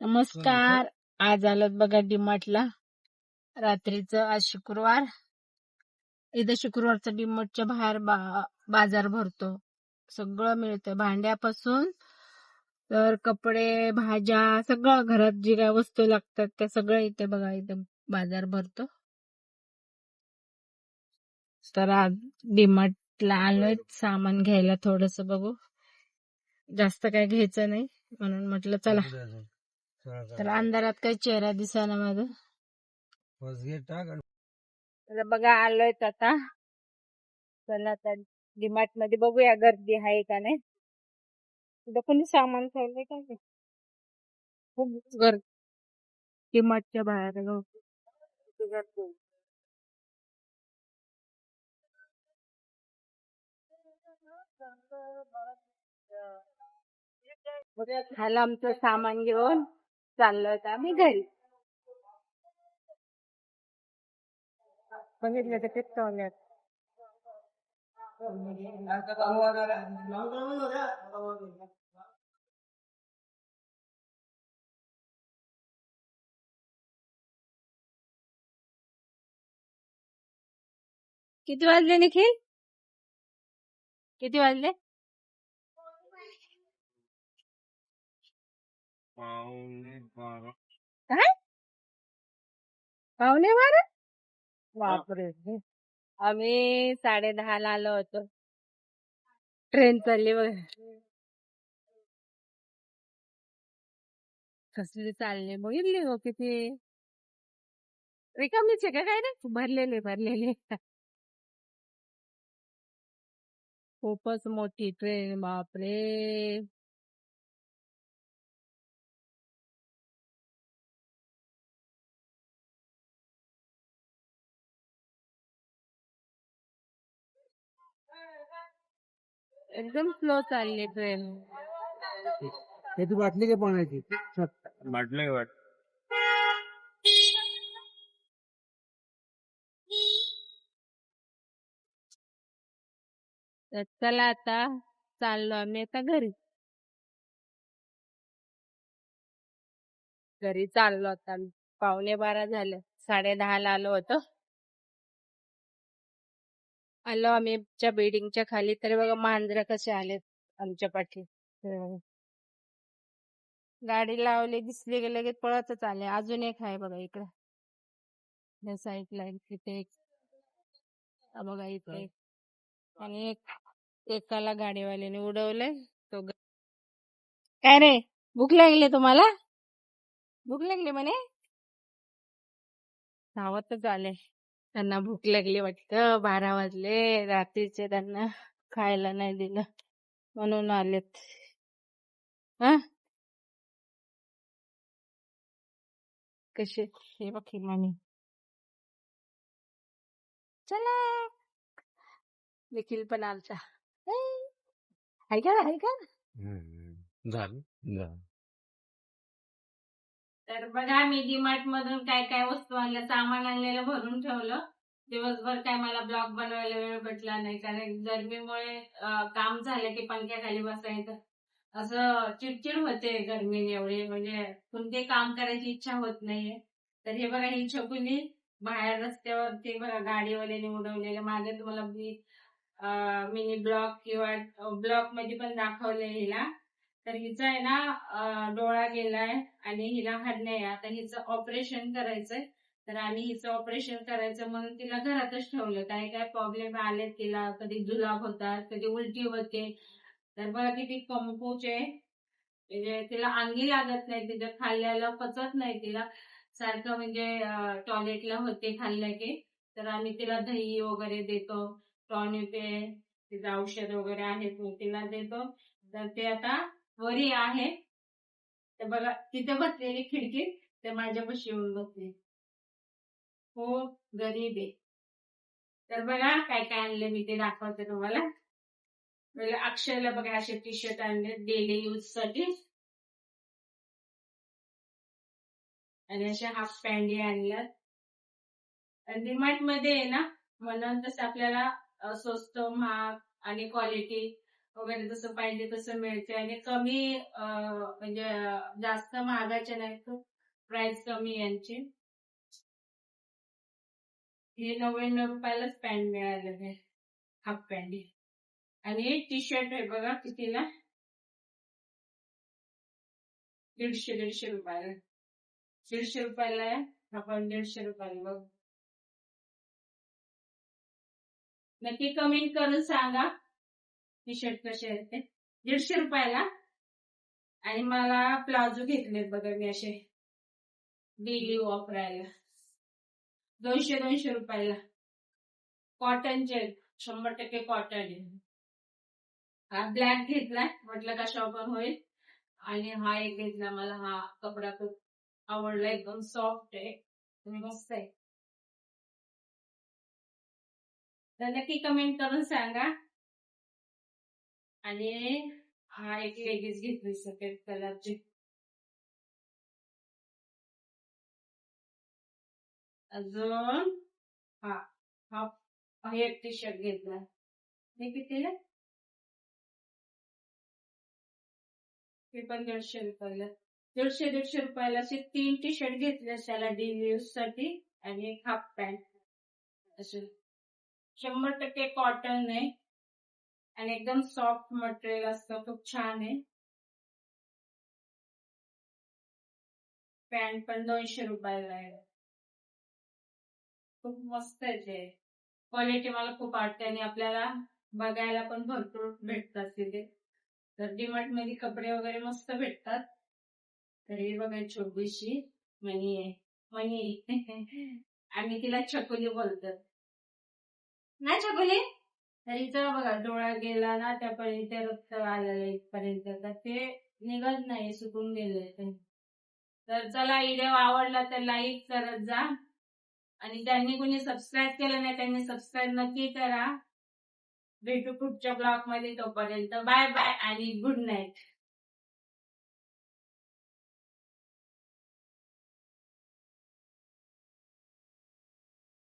नमस्कार. आज आलोत बघा डीमार्टला. रात्रीचं आज शुक्रवार. इथं शुक्रवारचा डीमार्टच्या बाहेर बाजार भरतो. सगळं मिळतं, भांड्यापासून तर कपडे, भाज्या, सगळं घरात जी काय वस्तू लागतात त्या सगळं इथे बघा, इथे बाजार भरतो. तर आज डीमार्टला आलोय सामान घ्यायला, थोडस बघू. जास्त काय घ्यायचं नाही म्हणून म्हटलं चला. तर अंधारात काही चेहरा दिसेना माझा. तर बघा आलोय आता. चला आता डीमार्ट मध्ये बघूया गर्दी आहे का नाही. तिथं कोणी सामान ठेवलंय का नाही. खूप गर्दी डीमार्टच्या बाहेर गर्दी. झालं आमचं सामान घेऊन चाललोय आता आम्ही घरी. बघितलं तर ते टॉयलेट. किती वाजले निखिल? किती वाजले? काय? 11:15? बापरे. आम्ही 10:30 आलो होतो. ट्रेन चालली बघ. कसली चालली बघितली हो किती रिकामीच आहे का काय ना. भरलेले खूपच मोठी ट्रेन, बापरे. एकदम स्लो चालली ट्रेन. हे तू बाटली का पाण्याची? बाटली का तर चला आता चाललो आम्ही आता घरी चाललो आता आम्ही. 11:15 झालं. 10:30 आलो होतो. आलो आम्ही आमच्या बिल्डिंगच्या खाली. तरी बघा मांजरं कसे आलेत आमच्या पाठी. गाडी लावली, दिसली की लगेच पळतच आले. अजून एक आहे बघा इकडे या साईडला. तिथे एक बघा इथे. आणि एकाला गाडीवाल्याने उडवलंय. तो काय रे, भूक लागली तुम्हाला? भूक लागली म्हणे. धावतच आले. त्यांना भूक लागली वाटतं. 12 वाजले रात्रीचे. त्यांना खायला नाही दिलं म्हणून आलेत. हा कसे हे बघ मामी. चला देखील पण आलचा आहे का. झालं. तर बघा मी डीमार्ट मधून काय काय वस्तू आणल्या, सामान आणलेलं भरून ठेवलं. दिवसभर काय मला ब्लॉग बनवायला वेळ भेटला नाही, कारण गरमीमुळे काम झालं की पंख्याखाली बसायचं असं चिडचिड होते. गरमीने एवढी म्हणजे कोणते काम करायची इच्छा होत नाहीये. तर हे बघा ही छकुली बाहेर रस्त्यावरती बघा गाडीवाल्याने उडवलेलं. मागे तुम्हाला मिनी ब्लॉग किंवा ब्लॉग मध्ये पण दाखवले हिला. तर हिचा आहे ना डोळा गेलाय आणि हिला हाड नाही. आता हिचं ऑपरेशन करायचंय. तर आम्ही हिचं ऑपरेशन करायचं म्हणून तिला घरातच ठेवलं. काय काय प्रॉब्लेम आले तिला, कधी जुलाब होतात, कधी उलटी होते. तर बघा किती कमकुच आहे. म्हणजे तिला अंगी लागत नाही, तिच्या खाल्ल्याला पचत नाही तिला. सारखं म्हणजे टॉयलेटला होते खाल्लं की. तर आम्ही तिला दही वगैरे देतो, टॉनिक आहे, तिचं औषध वगैरे आहे तिला देतो. तर ते आता वरी आहे. तर बघा तिथे बसलेली खिडकीत, ते माझ्यापाशी येऊन बसले. हो गरीब आहे. तर बघा काय काय आणले मी ते दाखवते तुम्हाला. अक्षयला बघा असे टी शर्ट आणले डेली यूज साठी. आणि अशा हाफ पॅन्टी आणल्यात. डीमार्ट मध्ये आहे ना म्हणून तसं आपल्याला स्वस्त, महाग आणि क्वालिटी वगैरे जसं पाहिजे तसं मिळते आणि कमी म्हणजे जास्त महागाचे नाही, खूप प्राइस कमी आहे यांची. हे 99 रुपयालाच पॅन्ट मिळालेलं आहे, हाफ पॅन्ट. आणि टी शर्ट आहे बघा कितीला, 150 रुपयाला. 150 रुपयाला आहे, आपण 150 रुपयाला बघ. नक्की कमेंट करून सांगा टी शर्ट कसे आहेत ते. 150 रुपयाला. आणि मला प्लाझो घेतलेत बघा मी असे डेली वापरायला, 200 रुपयाला. कॉटनचे, 100% कॉटन आहे. हा ब्लॅक घेतलाय, म्हटलं का शॉपर होईल. आणि हा एक घेतला, मला हा कपडा खूप आवडला, एकदम सॉफ्ट आहे आणि मस्त आहे. तर नक्की कमेंट करून सांगा. आणि हा एक लेगीज घेतली सफेद कलरची. अजून हा हा एक टी शर्ट घेतला, हे कितीला? हे पण 150 रुपयाला. 150 रुपयाला असे 3 टी शर्ट घेतले त्याला डेली यूज साठी, आणि एक हाफ पॅन्ट. असे 100% कॉटन आहे आणि एकदम सॉफ्ट मटेरियल असतं, खूप छान आहे. पॅन्ट पण 200 रुपयाला आहे, खूप मस्त आहे ते. क्वालिटी मला खूप आवडते आणि आपल्याला बघायला पण भरपूर भेटतात तिथे. तर डीमार्ट मध्ये कपडे वगैरे मस्त भेटतात. तर ही बघा छोटीशी मणी आहे, मणी. आम्ही तिला छकुली बोलतात ना, छकुली. तर हिचा बघा डोळा गेला ना, त्यापर्यंत रक्त आलेलं इथपर्यंत, तर ते निघत नाही, सुकून गेले ते. तर चला, व्हिडिओ आवडला तर लाईक करत जा, आणि ज्यांनी कोणी सबस्क्राईब केलं नाही त्यांनी सबस्क्राईब नक्की करा. भेटू पुढच्या ब्लॉग मध्ये, तोपर्यंत बाय बाय आणि गुड नाईट.